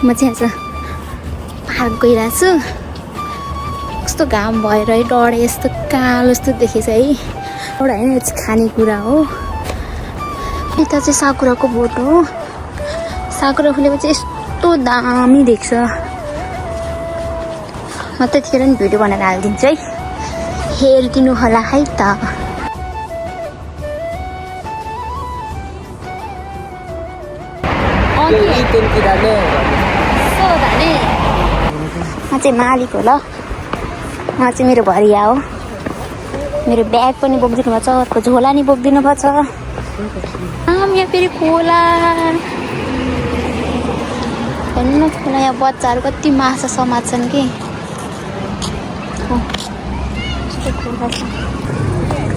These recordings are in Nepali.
म चाहिँ आज पार्क गइरहेको छु। कस्तो घाम भएर है डढे यस्तो कालो जस्तो देखेछ है। एउटा होइन, यो चाहिँ खानेकुरा हो। यता चाहिँ साकुराको बोट हो। साकुरा फुलेपछि यस्तो दामी देख्छ। म त्यतिखेर नि भिडियो बनाएर हालिदिन्छु है, हेरिदिनु होला है त। म चाहिँ मालिक हो ल। म चाहिँ मेरो भरिया हो। मेरो ब्याग पनि बोकिदिनु भएको छ, अर्को झोला नि बोकिदिनु भएको छ। यहाँ फेरि खोला हेर्नु न, खोला यहाँ बच्चाहरू कति माछा समात्छन् कि।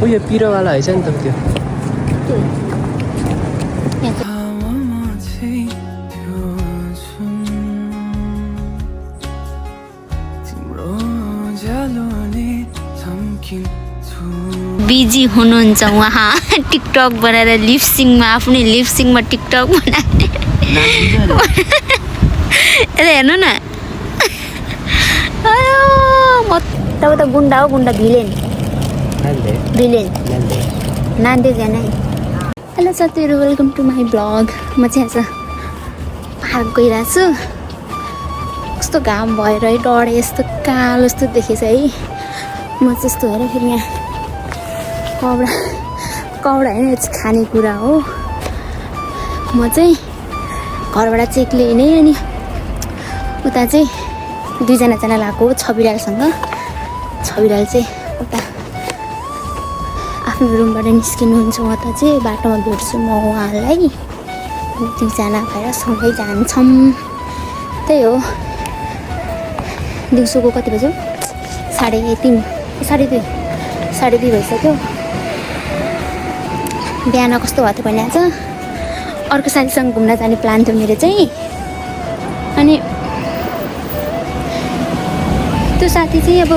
यो पिरोवाला हैछ नि त त्यो। बिजी हुनुहुन्छ उहाँ टिकटक बनाएर लिपसिङमा, आफ्नै लिपसिङमा टिकटक बनाएर। यता हेर्नु न, म त गुन्डा हो, गुन्डा भिलेन भिलेन नान्दे जाने। हेलो साथीहरू, वेलकम टु माई ब्लग। म चाहिँ आज पार्क गइरहेको छु। कस्तो घाम भएर है डढे यस्तो कालो जस्तो देखेछ है। म चाहिँ यस्तो हेरेँ, फेरि यहाँ कौडा होइन, यो चाहिँ खानेकुरा हो। म चाहिँ घरबाट चाहिँ एक्लै नै, अनि उता चाहिँ दुईजना लगाएको हो छविलालसँग। छविलाल चाहिँ उता आफ्नो रुमबाट निस्किनुहुन्छ, उता चाहिँ बाटोमा भेट्छु म उहाँलाई। अनि दुईजना भएर सँगै जान्छौँ। त्यही हो, दिउँसोको कति बज्यो? 3:30 साढे दुई भइसक्यो। बिहान कस्तो भएको थियो भने आज अर्को साथीसँग घुम्न जाने प्लान थियो मेरो चाहिँ। अनि त्यो साथी चाहिँ अब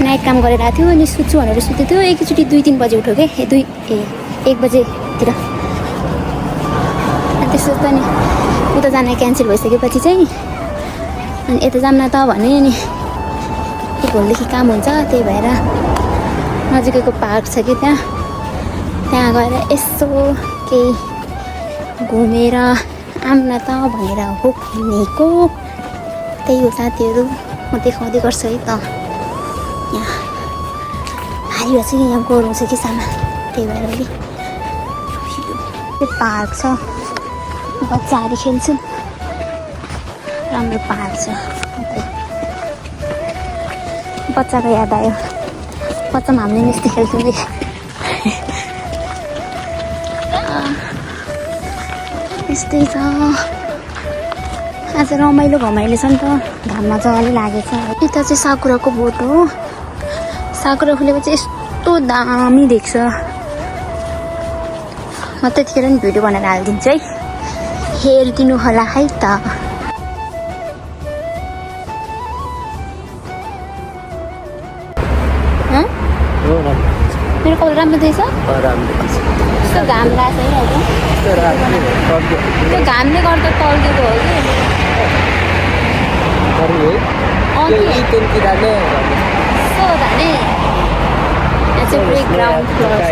नाइट काम गरेर आएको थियो, अनि सुत्छु भनेर सुतेको थियो। एकैचोटि 2-3 बजे उठ्यो क्या, 1 बजेतिर। अनि त्यसो त नि उता जान क्यान्सल भइसकेपछि चाहिँ अनि यता जाऊँ न त भने, अनि भोलिदेखि काम हुन्छ, त्यही भएर नजिकैको पार्क छ कि त्यहाँ गएर यसो केही घुमेर आऊँ न त भनेर हो भनेको। त्यही हो साथीहरू, म देखाउँदै गर्छु है त। यहाँ भारी भएछ कि यहाँ गरौँ छ कि सामान, त्यही भएर अलि पार्क छ, बच्चाहरू खेल्छु। राम्रो पार्क छ। बच्चाको याद आयो, बच्चामा हामीले यस्तै खेल्थ्यौँ कि। यस्तै छ आज, रमाइलो घमाइलो छ नि त, घाम मजाले लागेछ। यता चाहिँ साकुराको बोट हो। साकुरा फुलेपछि यस्तो दामी देख्छ। म त्यतिखेर नि भिडियो बनाएर हालिदिन्छु है, हेरिदिनु होला है त। मेरो कपाल राम्रो देख्छ, यस्तो घाम लाग्छ है। त्यो घामले गर्दा टल्केको हो कि। यहाँ चाहिँ प्लेग्राउन्ड फ्लोर छ।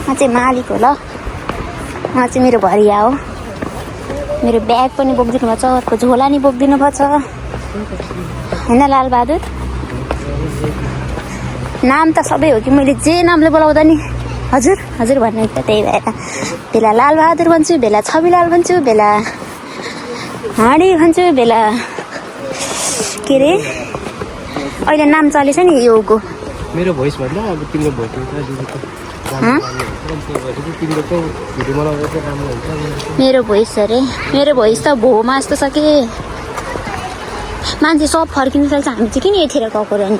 म चाहिँ मालिक हो ल। म चाहिँ मेरो भरिया हो। मेरो ब्याग पनि बोकिदिनु भएको छ, अर्को झोला नि बोकिदिनु भएको छ होइन लालबहादुर? नाम त सबै हो कि, मैले जे नामले बोलाउँदा नि हजुर हजुर भन्ने त। त्यही भएर बेला लालबहादुर भन्छु, बेला छविलाल भन्छु, बेला हाँडी भन्छु, बेला के अरे अहिले नाम चलेछ नि योको। मेरो भोइस भन्दा अब तिम्रो भोइस मेरो भोइस अरे, मेरो भोइस त भोमा जस्तो छ कि। मान्छे सब फर्किनु थाल्छ, हामी चाहिँ किन यतिखेर गएको र नि?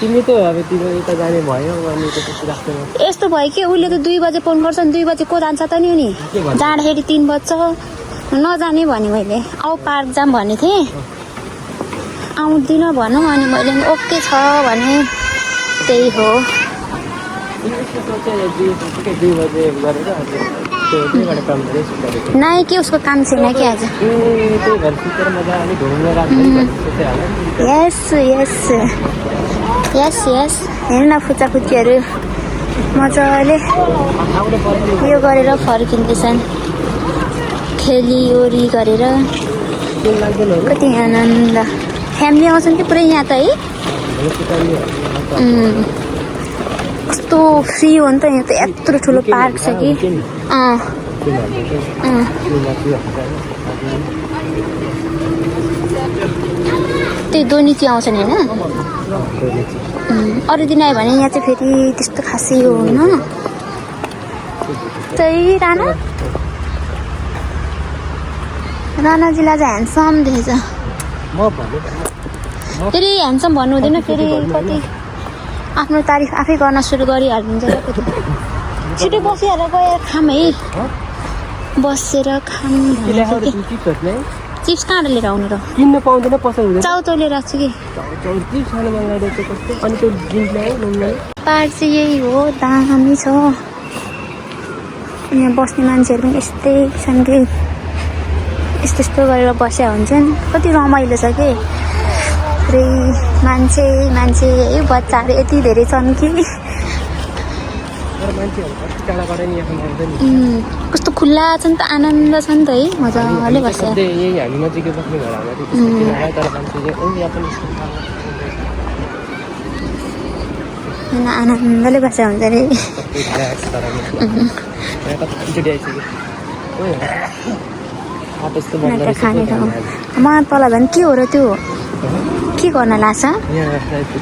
तिमी त अब तिम्रो यता जाने भयो अनि त्यस्तो राख्दैन। यस्तो भयो कि उसले त 2 बजे फोन गर्छ, 2 बजे को जान्छ त नि? जाँदाखेरि 3 बज्छ, नजाने भने मैले आऊ पार्क जाऊँ भनेको थिएँ, आउँदिनँ भनौँ। अनि मैले ओके छ भने त्यही हो। 2 बजे गरेर त्यो त्यहीबाट काम गरेँ सुत्दाखेरि। नहीं कि उसको काम छैन कि आज। ए त्यही भएर सुतेर मजाले घुम्न राख्दै सुते होला नि। यस यस यस यस हेर्न फुच्चाफुच्चीहरू मजाले आउनु पर्यो यो गरेर फर्किँदैछन् खेलिओरी गरेर। के लाग्दैन होइन कति आनन्द फ्यामिली आउँछन् कि पुरै यहाँ त है। भने सुताउने कस्तो फ्री हो नि त यहाँ त यत्रो ठुलो पार्क छ कि। त्यही दोनीची आउँछन् होइन। अरू दिन आयो भने यहाँ चाहिँ फेरि त्यस्तो खासै हो होइन। त्यही राणाजीलाई चाहिँ ह्यान्डसम देखेछ। म भने फेरि ह्यान्डसम भन्नु हुँदैन फेरि कति आफ्नो तारिफ आफै गर्न सुरु गरिहाल्नुहुन्छ क्या कति। छिटो बसिहाल गएर खाम है। बसेर खाम भनेको कि चिप्स कहाँबाट लिएर आउनु र। किन्न पाउँदैन पसल हुँदैन चाउचाउ लिएर आएको छु कि। चिप्स खानु मन लाग्दैछ कस्तो। अनि त्यो ड्रिङ्क ल्यायो नुनलाई पार्क चाहिँ यही हो दामी छ। यहाँ बस्ने मान्छेहरू पनि यस्तै छन् कि यस्तो यस्तो गरेर बसेका हुन्छन्। कति रमाइलो छ कि पुरै मान्छे मान्छे है बच्चाहरू यति धेरै छन् कि मान्छेहरू कति टाढाबाट नि यहाँ आउँछ नि। कस्तो खुल्ला छ नि त आनन्द छ नि त है मजाले बस्छ। सधैँ यही हामी नजिकै बस्ने घर हाम्रो त्यस्तो किन आयो तर मान्छे चाहिँ यहाँ पनि होइन आनन्दले बसेका हुन्छ अरे। सबै रिल्याक्स गराउने यहाँ कतिचोटि आइसक्यो यस्तो बन्द खाने रहेछ ठाउँ म तल झन् के हो र त्यो के गर्न लाग्छ। यहाँ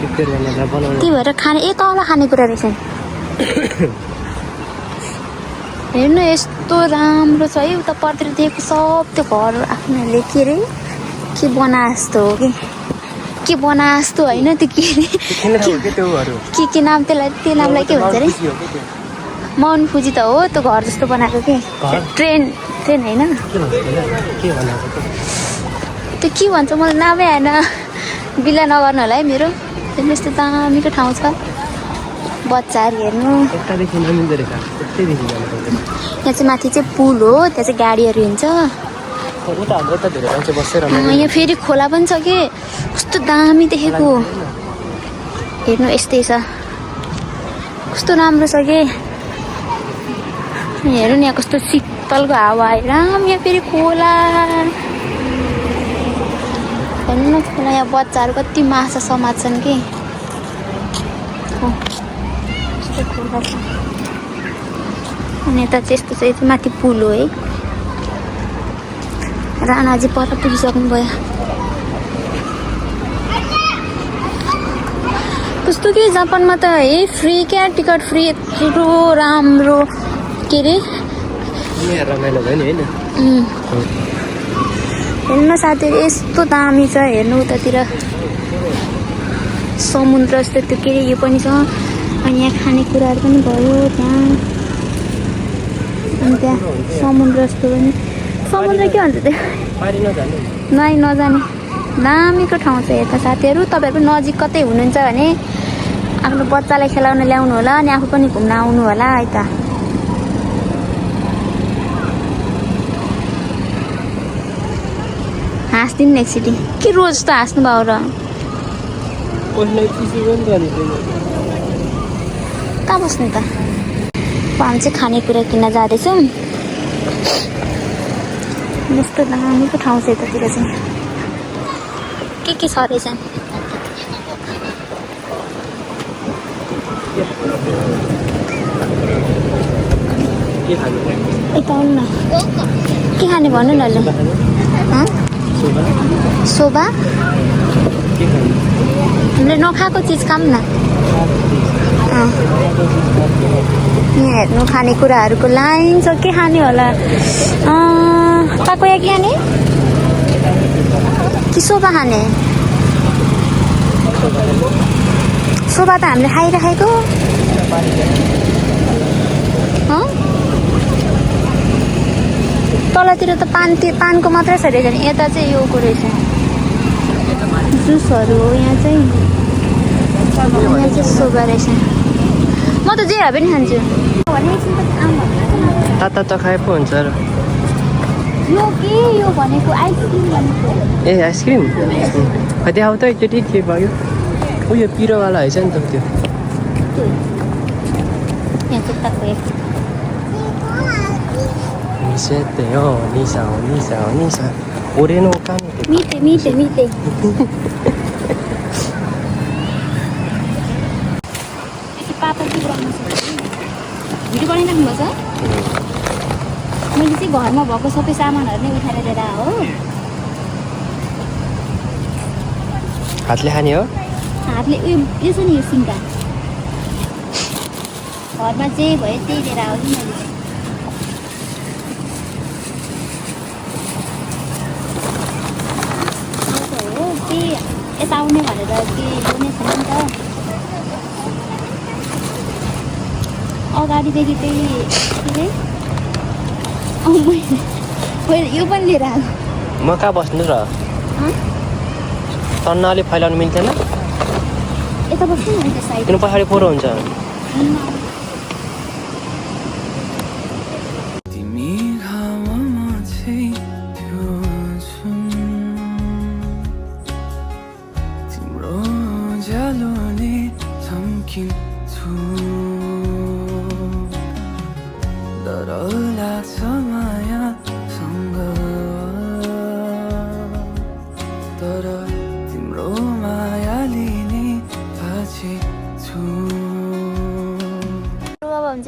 रिपेयर गर्नलाई बनाउनु त्यही भएर खाने तल खानेकुरा रहेछ। हेर्नु यस्तो राम्रो छ है उता पर्तिर दिएको सब त्यो घर आफ्नोहरूले के अरे के बना जस्तो हो कि के बना जस्तो होइन त्यो के अरे के नाम त्यसलाई त्यो नामलाई के भन्छ अरे। माउन्ट फुजी त हो त्यो घर जस्तो बनाएको कि ट्रेन होइन त्यो के भन्छ मलाई नामै आएन। बिल्ला नगर्नु होला है मेरो। यस्तो दामीको ठाउँ छ बच्चाहरू हेर्नु। यहाँ चाहिँ माथि चाहिँ पुल हो त्यहाँ चाहिँ गाडीहरू हिँड्छ। यहाँ फेरि खोला पनि छ कि कस्तो दामी देखेको हेर्नु यस्तै छ कस्तो राम्रो छ कि। हेर्नु नि यहाँ कस्तो शीतलको हावा आएर यहाँ फेरि खोला हेर्नु न खोला। यहाँ बच्चाहरू कति माछा समात्छन् कि कस्तो खोला छ। अनि यता चाहिँ यस्तो चाहिँ माथि पुल हो है। राणाजी पर पुगिसक्नु भयो। कस्तो कि जापानमा त है फ्री क्या टिकट फ्री यत्रो राम्रो के अरे रमाइलो भयो नि होइन। हेर्नु साथीहरू यस्तो दामी छ हेर्नु उतातिर समुद्र जस्तो त्यो के अरे यो पनि छ। अनि यहाँ खानेकुराहरू पनि भयो त्यहाँ। अनि त्यहाँ समुद्र जस्तो पनि समुद्र के भन्छ त्यो नै नजाने दामीको ठाउँ छ यता साथीहरू। तपाईँहरू पनि नजिक कतै हुनुहुन्छ भने आफ्नो बच्चालाई खेलाउन ल्याउनु होला अनि आफू पनि घुम्न आउनु होला है त। हाँस्दिनु एकचोटि के रोज त हाँस्नु भयो र। कहाँ बस्नु त हामी चाहिँ खानेकुरा किन्न जाँदैछौँ। यस्तो दामीको ठाउँ छ यतातिर चाहिँ के छ रहेछ। यता आउनु न के खाने भन्नु न ल। सोभा हामीले नखाएको चिज खाऊँ न। यहाँ हेर्नु खानेकुराहरूको लाइन छ के खाने होला। ताकोयाकी खाने कि सोभा खाने। सोभा त हामीले खाइराखेको तलतिर त पानको मात्रै छ रहेछ नि। यता चाहिँ योको रहेछ जुसहरू हो। यहाँ चाहिँ सोभा रहेछ। म त जे भए पनि खान्छु भने एकछिन त तातो खाए पो हुन्छ र यो के यो भनेको आइसक्रिम भनेको ए आइसक्रिम खै देखाउ त एकचोटि के भयो यो पिरोवाला रहेछ नि त त्यो यहाँ जुत्ताको एक निसेते हो निसा हो निसा हो निसा ओरेनो कान मिठे मिठे मिठे पापा के बनाउनु छ भिडियो बनाइराख्नु भएको छ मैले चाहिँ घरमा भएको सबै सामानहरू नै उठाएर लिएर हो हातले खाने हो हातले उयो यो छ नि यो सिङ्का घरमा जे भयो त्यही लिएर आऊ नि मैले हो के यता आउने भनेर के यो नै छैन नि त अगाडिदेखि त्यही के मैले यो पनि लिएर आएको म कहाँ बस्नु र तन्न अलिक फैलाउनु मिल्थेन यता बस्नु नि अन्त साइड किन पछाडि फोहोर हुन्छ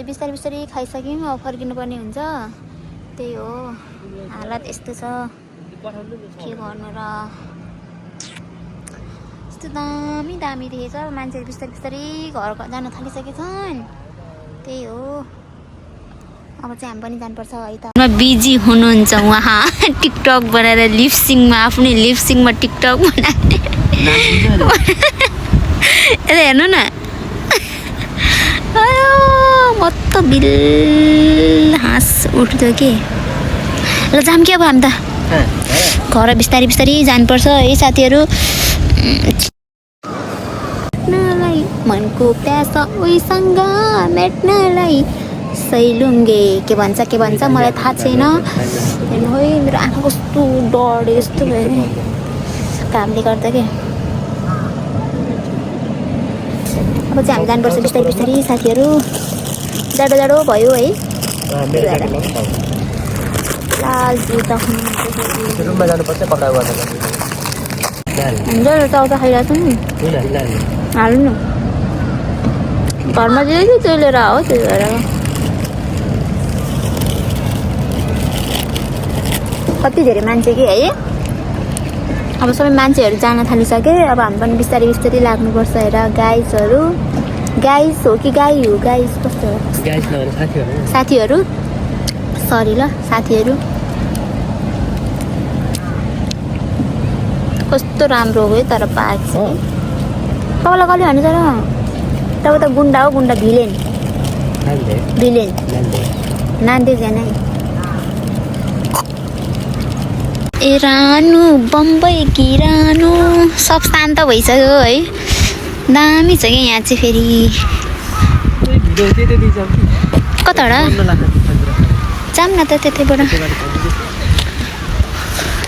बिस्तारै बिस्तारै खाइसक्यौँ अब फर्किनुपर्ने हुन्छ त्यही हो हालत यस्तो छ के गर्नु र यस्तो दामी दामी देखेछ मान्छेहरू बिस्तारै बिस्तारै घर जान थालिसकेछन् त्यही हो अब चाहिँ हामी पनि जानुपर्छ है त बिजी हुनुहुन्छ उहाँ टिकटक बनाएर लिपसिङमा आफ्नै लिपसिङमा टिकटक बनाएर यता हेर्नु न म त बिल हाँस उठ्यो के ल जाम के अब हामी त घर बिस्तारै बिस्तारै जानुपर्छ है साथीहरू मेट्नलाई मनको प्यासा उहीसँग मेट्नलाई सैलुङ्गे के भन्छ मलाई थाहा छैन हेर्नु है मेरो आँखा कस्तो डढे जस्तो भयो नि कामले गर्दा के अब चाहिँ हामी जानुपर्छ बिस्तारै बिस्तारै साथीहरू जाडो जाडो भयो है लाल जुत्ता रुममा जानुपर्छ कपडा गर्दा हुन्छ चाउचा खाइरहेको छ नि हाल्नु न घरमा जे कि त्यो लिएर हो त्यो भएर कति धेरै मान्छे कि है अब सबै मान्छेहरू जान थालिसके अब हामी पनि बिस्तारै बिस्तारै लाग्नुपर्छ हेर गाइसहरू गाइस हो कि गाई हो गाइस कस्तो हो साथीहरू सरी ल साथीहरू कस्तो राम्रो हो तर पार्क चाहिँ तपाईँलाई कसले भन्नु तर तपाईँ त गुन्डा हो गुन्डा भिलेन नान्दे जाने ए रानु बम्बई कि रानु सब शान्त भइसक्यो है दामी छ क्या यहाँ चाहिँ फेरि कताबाट जाऊँ न त त्यतैबाट यहाँ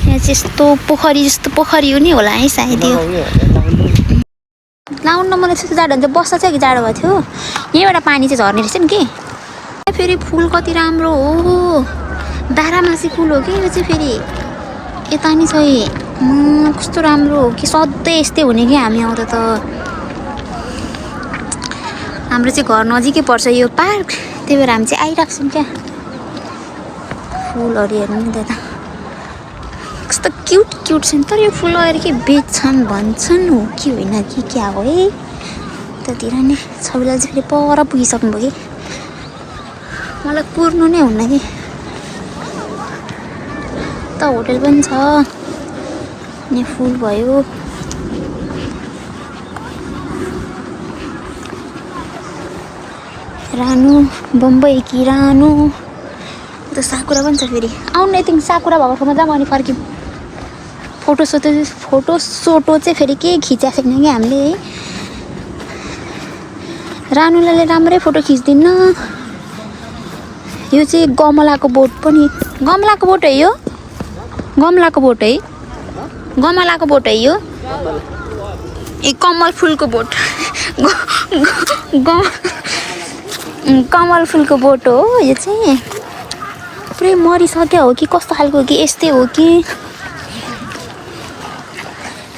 चाहिँ यस्तो पोखरी जस्तो पोखरी हो नि होला है सायद यो लाउनु न मलाई त्यस्तो जाडो हुन्छ बस्दा चाहिँ कि जाडो भएको थियो यहीँबाट पानी चाहिँ झर्ने रहेछ नि कि फेरि फुल कति राम्रो हो बाह्रमासी फुल हो कि यो चाहिँ फेरि यता नि छ कस्तो राम्रो हो कि सधैँ यस्तै हुने कि हामी आउँदा त हाम्रो चाहिँ घर नजिकै पर्छ यो पार्क त्यही भएर हामी चाहिँ आइराख्छौँ क्या फुलहरू हेर्नु नि त कस्तो क्युट क्युट छ नि तर यो फुल लगेर के बेच्छन् भन्छन् हो कि होइन कि क्या हो है त्यतिर नै सबैलाई चाहिँ फेरि पर पुगिसक्नुभयो कि मलाई पुर्नु नै हुन्न कि त होटल पनि छ अनि फुल भयो रानु बम्बई कि रानु त साकुरा पनि छ फेरि आउनु यति साकुरा भएको ठाउँमा जाऊँ अनि फर्क्यौँ फोटो सोटो चाहिँ फेरि के खिचा सक्ने कि हामीले है रानुलाई राम्रै फोटो खिच्दिन्न यो चाहिँ गमलाको बोट पनि गमलाको बोट है यो गमलाको बोट है गमलाको बोट है यो ए कमल फुलको बोट कमल फुलको बोट हो यो चाहिँ पुरै मरिसक्यो हो कि कस्तो खालको हो कि यस्तै हो कि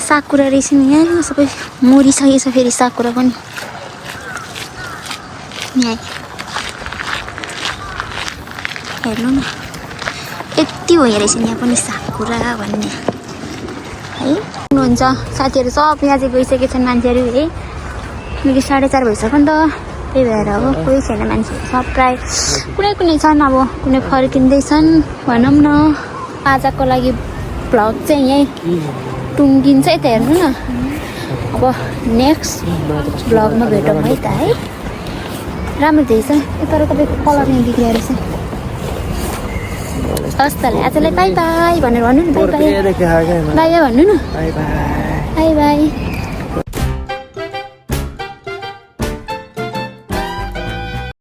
साकुरा रहेछ नि यहाँ सबै मरिसकेछ फेरि साकुरा पनि यहाँ हेर्नु न यति हो यहाँ रहेछ यहाँ पनि साकुरा भन्ने है हुनुहुन्छ साथीहरू सब यहाँ चाहिँ गइसकेको छन् मान्छेहरू है निकै 4:30 भइसक्यो नि त त्यही भएर अब कोही छैन मान्छेहरू सब प्राय कुनै कुनै छन् अब कुनै फर्किँदैछन् भनौँ न आजको लागि भ्लग चाहिँ यहीँ टुङ्गिन्छ है त हेर्नु न अब नेक्स्ट भ्लगमा भेटौँ है त है राम्रो रहेछ तर तपाईँको कलर यहाँ बिग्रिएर रहेछ हस् त आजलाई बाई बाई भनेर भन्नु नि बाई बाई बाई बाई भन्नु न